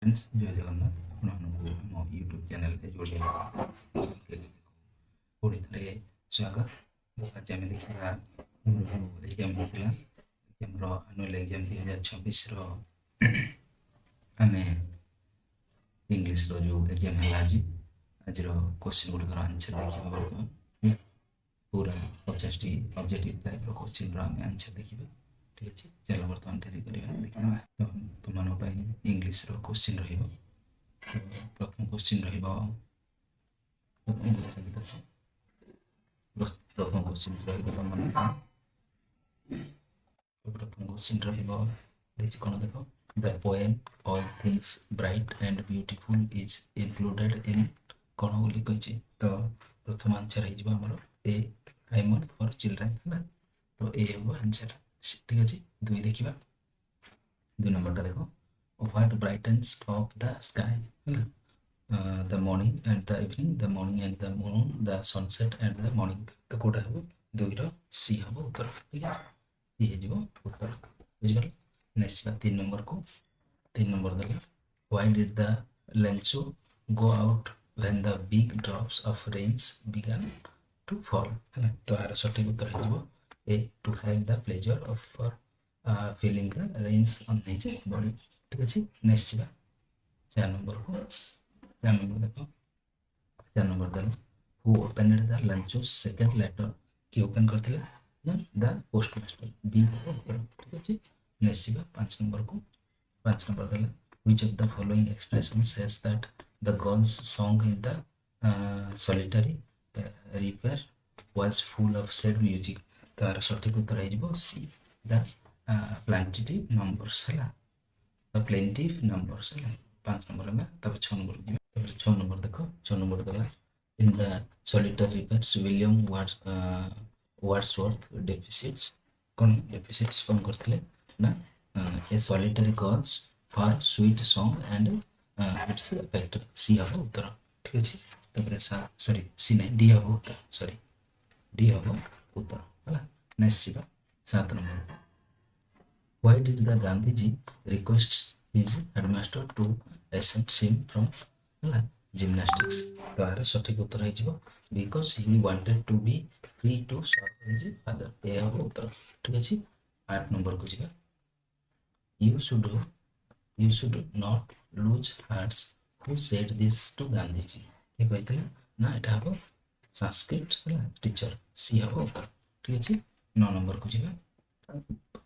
Friends जय जगन्नाथ आपको आम यूट्यूब चैनल एजुओडियल पुणी थे स्वागत। आज आम देखा एग्जाम होता एग्जाम आनुआल एग्जाम 2026 आम इंग्लीश जो एग्जाम है आज आज क्वेश्चन गुड़िकर आंसर देखा बर्तमान पूरा 50 टी ऑब्जेक्टिव टाइप क्वेश्चन आम आंसर देखा। ठीक अच्छे चलो बर्तमान डेरी करवा देखा तो तुम इंग्लीश क्वेश्चन रही प्रथम क्वेश्चन प्रथम क्वेश्चन प्रथम क्वेश्चन कौन देख the poem all things bright and beautiful is included in कौन बोली कही तो प्रथम आंसर हो ए हाइमन फॉर चिल्ड्रेन है तो ए हम आंसर। ठीक अच्छे दुई देखा दुई नंबर देखो what brightens of the sky है the morning and the evening, the morning and the moon, the sunset and the morning तो कोटा हो दुई रो सी हम उत्तर। ठीक है सी है जो उत्तर बुझगल। नेक्स्ट बात 3 नंबर को 3 नंबर देला why did the lenso go out when the big drops of rains began to fall है तो आर सठिक उत्तर है जो ए to have the pleasure of feeling the rains on his body। ठीक अच्छे नेक्स्ट बा 4 नंबर को 4 नंबर देखो 4 नंबर देला हु ओपनड द लंचो सेकंड लेटर कि ओपन करथिला ना द पोस्टमास्टर बी। ठीक अछि नेक्स्ट बा 5 नंबर को 5 नंबर देला which of the following expression says that the gods song in the solitary repair was full of sad music तार सठिक उत्तर है जिवो सी द प्लेंटिव नंबर्स हला द प्लेंटिव नंबर्स हला 5 नंबर हला तब 6 नंबर 6 नंबर देखो 6 नंबर देला in the solitary reapers William Wordsworth depicts कौन डेफिसिट्स कौन करथिले ना a solitary calls for sweet song and its effect C हबो उत्तर। ठीक अछि तबरे सॉरी सी नहीं डी हबो उत्तर सॉरी डी हबो उत्तर हला। नेक्स्ट बा 7 number why did the Gandhiji request his headmaster to exempt him from gymnastics तो आर सठिक उत्तर है because he wanted to be free to serve his father ए हम उत्तर। ठीक अच्छे 8 नंबर को जीवा you should not lose hearts who said this to Gandhiji ये कहते ना एटा हम संस्कृत टीचर सी हम उत्तर। ठीक अच्छे 9 नंबर को जीवा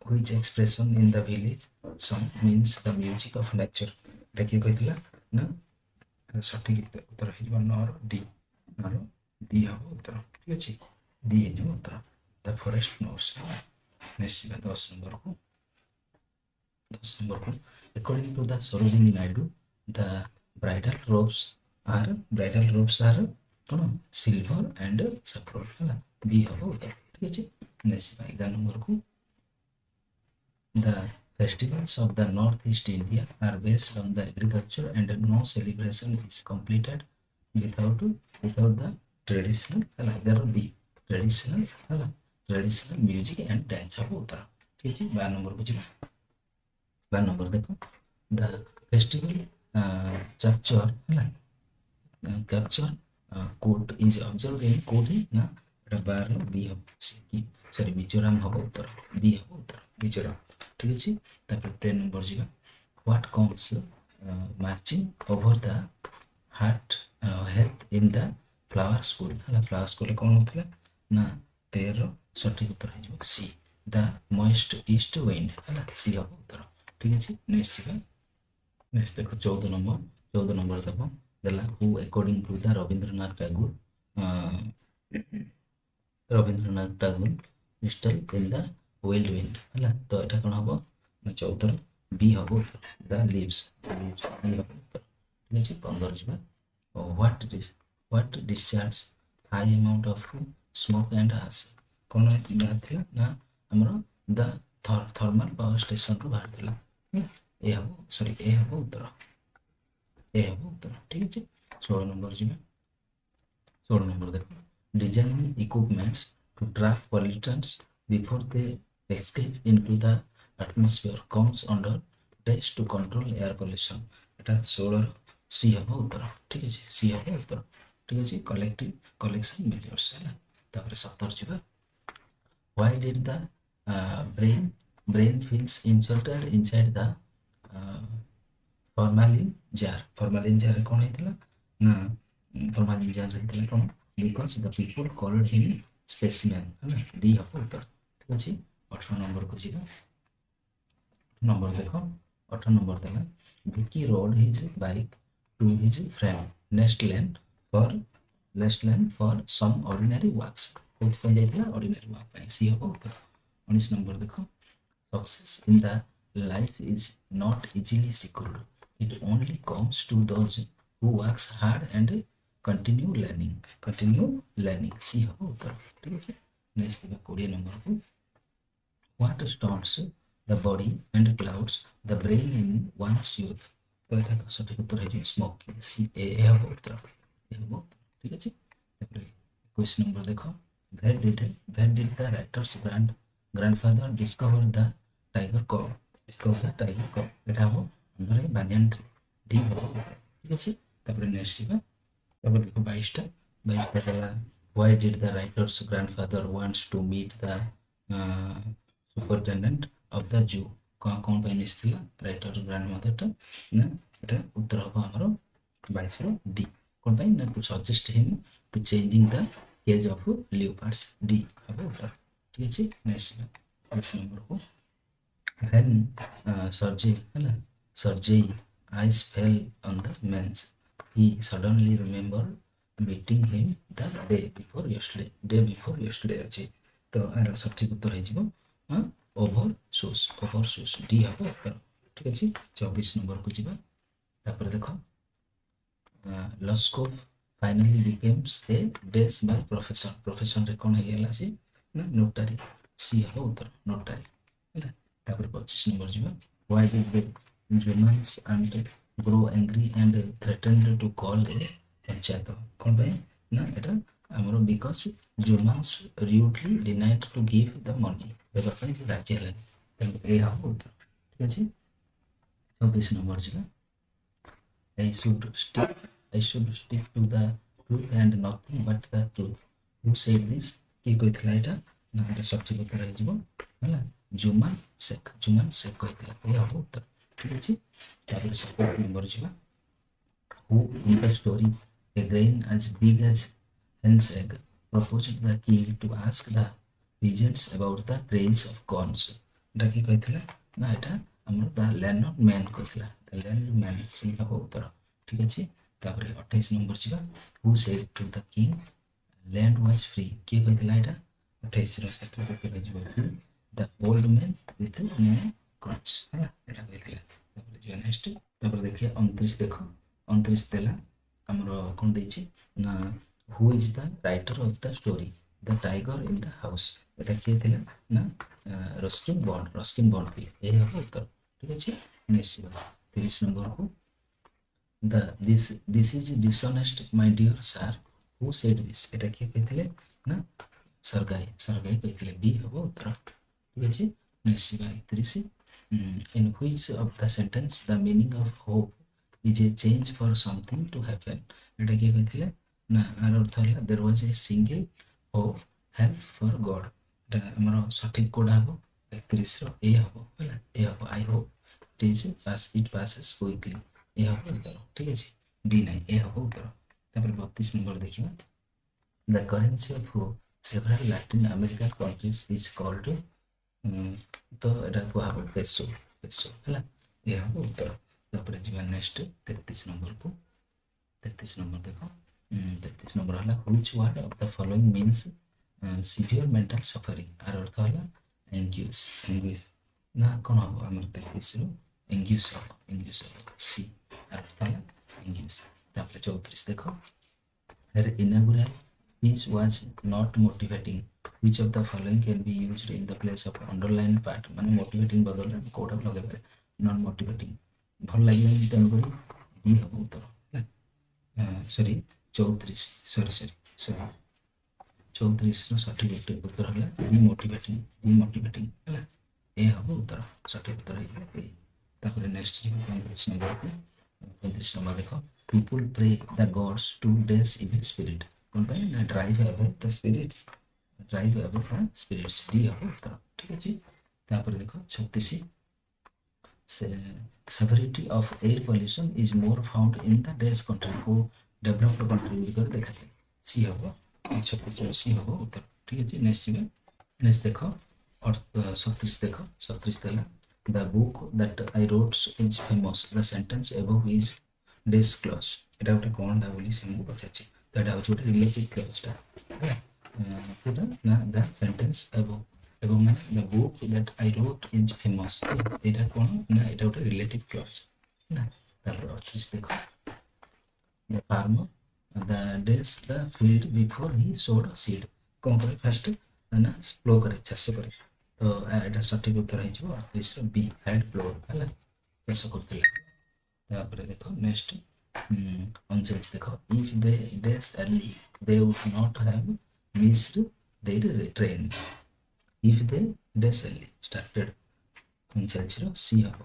which expression in the village song means the music of nature देखिए कहते ना सठिक उत्तर है नर डी हम उत्तर। ठीक अच्छे डी है उत्तर the forest notes. Next 10 number को 10 नंबर को according to the Sarojini Naidu the bridal robes are कौन सिल्वर एंड सैफ्रन है बी हम उत्तर। ठीक अच्छे नेक्स्ट 11 नंबर को the festivals of the northeast India are based on the agriculture and no celebration is completed without the traditional either be traditional music and dance of उत्तर। ठीक है 12 number को जी 12 number देखो the festival capture court is observed in court ना एटा 12 B हम sorry Mizoram हम उत्तर B हम उत्तर मिजोरम। ठीक अच्छे 13 नंबर जी what comes marching over the heath in the flower school है फ्लावर स्कूल कौन होता ना 13 सठिक उत्तर है C the moist east wind है सी हम उत्तर। ठीक अच्छे नेक्स्ट देखो 14 नंबर देखो देला हु according to the Rabindranath Tagore crystal in the wild wind है तो यहाँ कौन हम 14 बी हम उत्तर द लीव्स बी हम उत्तर। ठीक अच्छे 15 जी what discharge high amount of smoke and has कौन बाहर ना आमर द थर्मल पावर स्टेशन रू बाहर ए हम सॉरी ए हम उत्तर ए हम उत्तर। ठीक अच्छे 16 नंबर जी 16 नंबर देखो designing equipments to trap pollutants before they escape into the atmosphere comes under test to control air pollution এটা 16 सी हम उत्तर ठीक है सी हम उत्तर ठीक है कलेक्टिव कलेक्शन मेजर्स है तापर 17 जीवा why did the brain feels insulted inside the uh, formalin jar कौन हेतला ना formalin jar हेतला कौन because the people called him specimen है ना डी हम उत्तर ठीक है 18 नंबर को जीवा नंबर देखो 18 नंबर देला Vicky rode his bike to his friend Nestland for some ordinary walks कोथ पे जाइतला ordinary walk पे सी हो उत्तर 19 नंबर देखो success in the life is not easily secured it only comes to those who works hard and continue learning सी हो उत्तर ठीक है next देखो 20 number को what storms the body and clouds the brain in one's youth तो এটা সঠিক উত্তর है স্মোকিং सी ए হব উত্তর ঠিক আছে তারপরে 21 নম্বর দেখো where did the writer's grandfather discover the tiger cub এটা হব আমরা বানিয়ান ট্রি ডি হব ঠিক আছে তারপরে নেক্সট ଯିବା তারপরে দেখো 22টা দেলা why did the writer's grandfather wants to meet the superintendent of the zoo कौन पे मिसला राइटर ग्रैंडमदर टा ना এটা উত্তর হবে আমার 22 র ডি কোন পাই না to suggest him to changing the cage of leopards D হবে উত্তর ঠিক আছে নেক্সট নম্বর को when Sergey eyes fell on the man's he suddenly remembered meeting him the day before yesterday ଅଛି तो आर सठिक उत्तर है जीवो हां ओभर शूज डी हबो उत्तर ठीक अछि 24 नंबर को जीवा तापर देखो लस्कोव फाइनली बिकेम्स ए डेस बाय प्रोफेशन रे कोन हेला सी ना नोटरी सी हबो उत्तर नोटरी हैला तापर 25 नंबर जीवा why did humans and grow angry and threatened to call a panchayat कोन भाई ना एटा हमरो because humans rudely denied to give the money बेगर पनि राज्य हला ए हबो उत्तर ठीक अछि 26 नंबर जीवा I should stick to the truth and nothing but the truth who said this की कहथिला एटा ना एटा सच्ची उत्तर है जीवो हला जुमान शेख कहथिला ए हबो उत्तर ठीक अछि तापर 27 नंबर जीवा who in the story a grain as big as hen's egg proposed the king to ask the peasants about the grains of corn एटा की कहथिला ना एटा हमर द लैंडमैन कहथिला द लैंडमैन सी हबो उत्तर ठीक अछि तापर 28 नंबर जीवा who said to the king land was free की कहथिला एटा 28 रो सेट के जीवा the old man with no crutch है एटा कहथिला तापर जीवा नेक्स्ट तापर देखिए 29 देखो 29 देला हमरो कोन दैछि ना who is the writer of the story the tiger in the house एटा के थिला ना रस्किन बॉन्ड के ए हबो उत्तर ठीक अछि नेक्स्ट 30 नंबर को this is dishonest my dear sir who said this एटा के कहथिले ना सरगाई कहथिले बी हबो उत्तर ठीक अछि next 31 in which of the sentence the meaning of hope is a change for something to happen एटा के कहथिले ना आर अर्थ हला there was a single hope help for god एटा हमरो सठिक कोड हबो 31 रो ए हबो हला ए हबो I hope it passes quickly ए हबो उत्तर ठीक अछि डी नहीं ए हबो उत्तर तापर 32 नंबर देखिबा the currency of several Latin American countries is called तो एटा को हबो पेसो हला ए हबो उत्तर तापर जीवा नेक्स्ट 33 नंबर को 33 नंबर देखो 33 नंबर हला which word of the following means severe mental suffering आर अर्थ हला anguish ना कोन हबो हमर 33 रो anguish सी आर अर्थ हला anguish तापर 34 देखो her inaugural speech was not motivating which of the following can be used in the place of underlined part माने motivating बदल रे कोड लगाबे non motivating भल लागि तन करी डी हबो उत्तर सॉरी 34 नो सठिक उत्तर हला डिमोटिवेटिंग हला ए हबो उत्तर सठिक उत्तर है तापर नेक्स्ट नंबर 35 नंबर देखो people pray the gods to days evil spirit कौन पे ना drive away the spirits drive away the spirits D हबो उत्तर ठीक अछि तापर देखो 36 severity of air pollution is more found in the Danish country को developed country गुड़िकर देखाते सी हबो 36 सी हबो उत्तर ठीक अछि नेक्स्ट देखो और 37 देखो 37 देला the book that I wrote is famous the sentence above is this clause এটা ଗୋଟେ କଣ ଟା ବୋଲି ସେମକୁ ପଚାରିଛି ତ ଏଟା ହଉଛି ଗୋଟେ ରିଲେଟିଭ କ୍ଲଜ ଟା କୋଟା ନା the sentence above এবং মানে the book that I wrote is famous এটা কোন না এটা ଗୋଟେ রিলেটিভ ক্লজ না তারপর 38 দেখো the farmer the days the field before he sowed seed কোন করে ফার্স্ট না স্প্লো করে চাষ করে তো এটা সঠিক উত্তর ହେଇଯିବ 38 ର বি had plowed ହେଲା ଚାଷ କରୁଥିଲା ତାପରେ ଦେଖ ନେକ୍ସଟ 39 ଦେଖ if they days early they would not have missed their train if they days early started 39 ର सी ହବ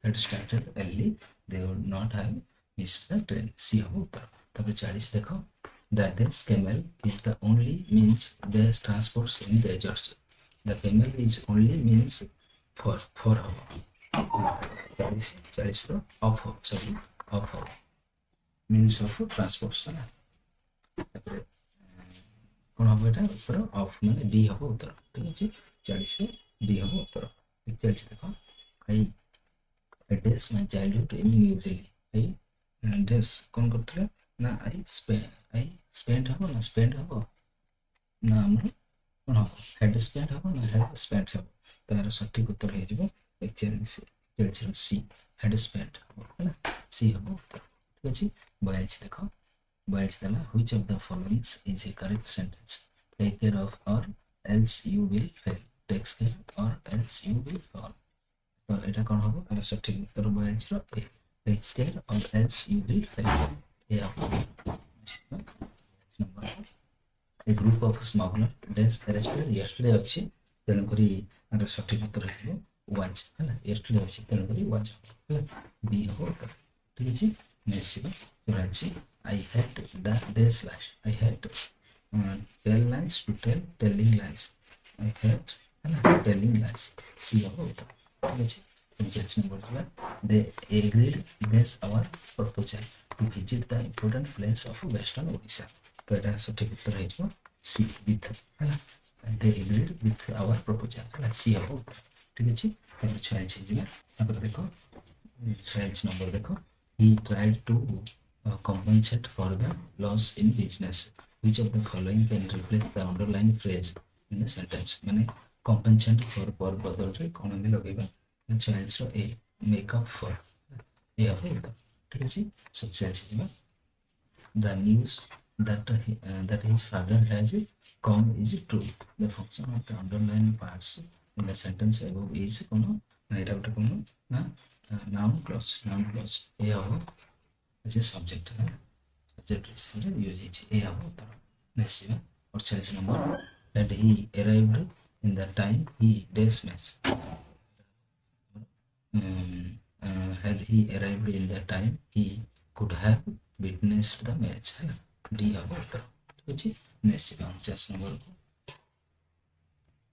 had started early they would not have missed the train सी ହବ ଉତ୍ତର ତାପରେ 40 ଦେଖ the days camel is the only means they transports in deserts the camel is only means for ହବ 40 ର of ହବ means of transport ନା ତାପରେ কোন হবে এটা উত্তর অফ মানে ডি হবে উত্তর ঠিক আছে 40 রে ডি হবে উত্তর 41 দেখো আই ডেস my childhood in New Delhi I ডেস কোন করଥିଲେ না আই স্পেন্ড হবে না স্পেন্ড হবে না আমরা কোন হবে হেড স্পেন্ড হবে না হেড স্পেন্ড হবে তার সঠিক উত্তর হয়ে যাব 41 ର ସି হেড স্পেন্ড হবে ହେଲା ସି হবে উত্তর ঠিক আছে 42 দেখো 42 দেলা which of the following is a correct sentence take care of or else you will fail takes care or else you will fall তো এটা কোন হবে তার সঠিক উত্তর 42 ର এ takes care or else you will fail এ হবে নম্বর a group of smuggler dash arrested yesterday ଅଛି ତେଣୁ କରି ତାର ସଠିକ ଉତ୍ତର ହେବ was ହେଲା yesterday ଅଛି ତେଣୁ କରି was ହେଲା b ହେବ ଉତ୍ତର ଠିକ ଅଛି next 84 I had the dash lies I had tell lies to tell telling lies I had telling lies c ହେବ ଉତ୍ତର ଠିକ ଅଛି 45 নম্বର ଥିଲା they agreed this our proposal to visit the important place of western Odisha तो এটা সঠিক উত্তর ହେଇଯିବ सी with ହେଲା they agreed with our proposal ହେଲା सी ହେବ ଉତ୍ତର ঠিক ଅଛି ତାପରେ 46 ଯିବା ତାପରେ ଦେଖ 46 নম্বର ଦେଖ he tried to compensate for the loss in business which of the following can replace the underlined phrase in a sentence ମାନେ compensate for पर ବଦଳରେ କଣ ଆମେ ଲଗେଇବା 46 ର a make up for ଏ ହେବ ଉତ୍ତର ଠିକ ଅଛି 47 ଯିବା the news that his father has come is true the function of the underlined parts in the sentence above is kono na eta gote kono na noun clause e habo as a subject is use ହେଇଛି ଏ ହବ ଉତ୍ତର next ଯିବା 48 number that he arrived in the time he days match had he arrived in the time he could have witnessed the match ହେଲା D हबो उत्तर ठीक अछि next 49 number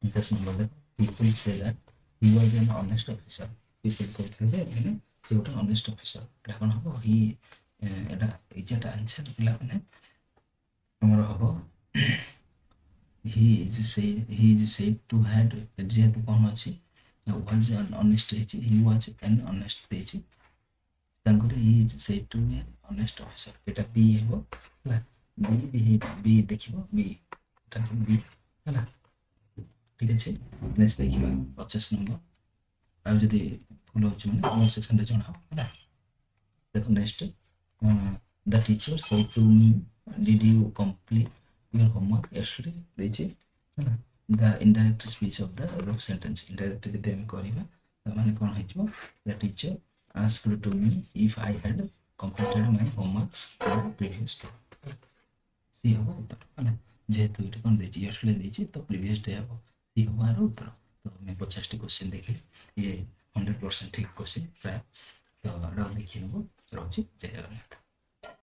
50 number देखो people say that he was an honest officer people कहते जे माने से गोटे honest officer एटा कोन हबो ही एटा एजेटा आंसर पिला माने हमर हबो he is said to had जे तो कोन अछि was an honest he was an honest देछि तनकोटे he is said to be an honest officer Etah B हबो ହେଲା बी देखिबो बी एटा बी ହେଲା ठीक अछि नेक्स्ट देखिबा 50 नंबर आ जदी भूल होछ माने कमेंट सेक्शन रे जणाओ होला देखो next the teacher said to me did you complete your homework yesterday देछि होला the indirect speech of the above sentence indirect जदी हम करिबा त माने कोन होइछबो the teacher asked to me if I had completed my homeworks the previous day सी हबो उत्तर होला जेहेतु एटा कोन देछि यस्टरडे देछि तो प्रीवियस डे हबो सी हबो आरो उत्तर तो मैं 50 टी क्वेश्चन देखले ये 100% ठीक क्वेश्चन प्राय तो ତ ଏଇଟା ଦେଖିନେବୁ ରହୁଛି ଜୟ ଜଗନ୍ନାଥ।